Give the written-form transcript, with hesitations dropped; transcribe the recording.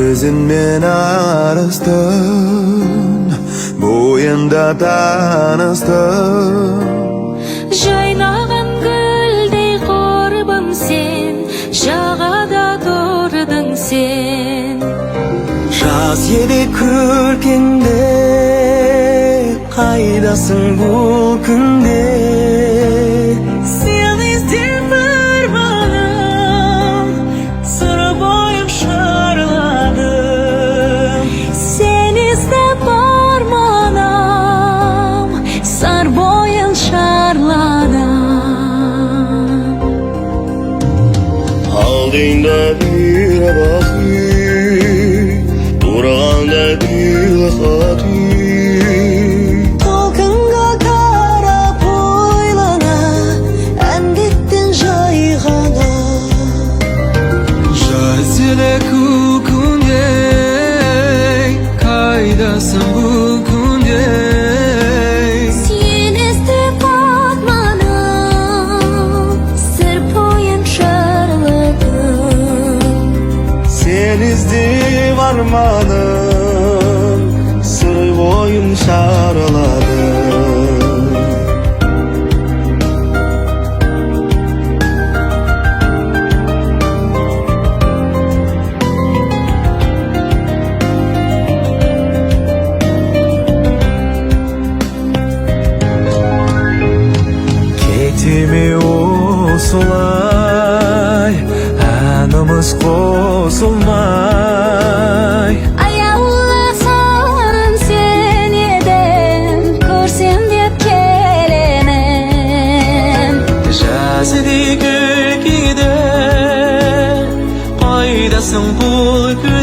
Gözünmen arastan boyunda tanıstan Жайнаған гүлдей қорбым сен, жағада тұрдың сен. Жаз еді көркеңде, қайдасың бұл күнде? Сен іздеп арманым, сыр бойым шарладым. Сен іздеп арманым, сыр бойын шарладым. Алдыңда bir bakı, durğanda bir hatı. Толқынға қарап ойлана, әндеттің жай ғана. Жаз еді күнде, қайдасың бұл күнде? Сен іздеп арманым, сыр бойын шарладым. Sen іздеп арманым, сыр бойын шарладым. Кетеме осылай, әніміз қосылмай. Аяуласам сен едім, көрсем деп келемін. Жаз еді күлкіде, қайдасың бұл күнде?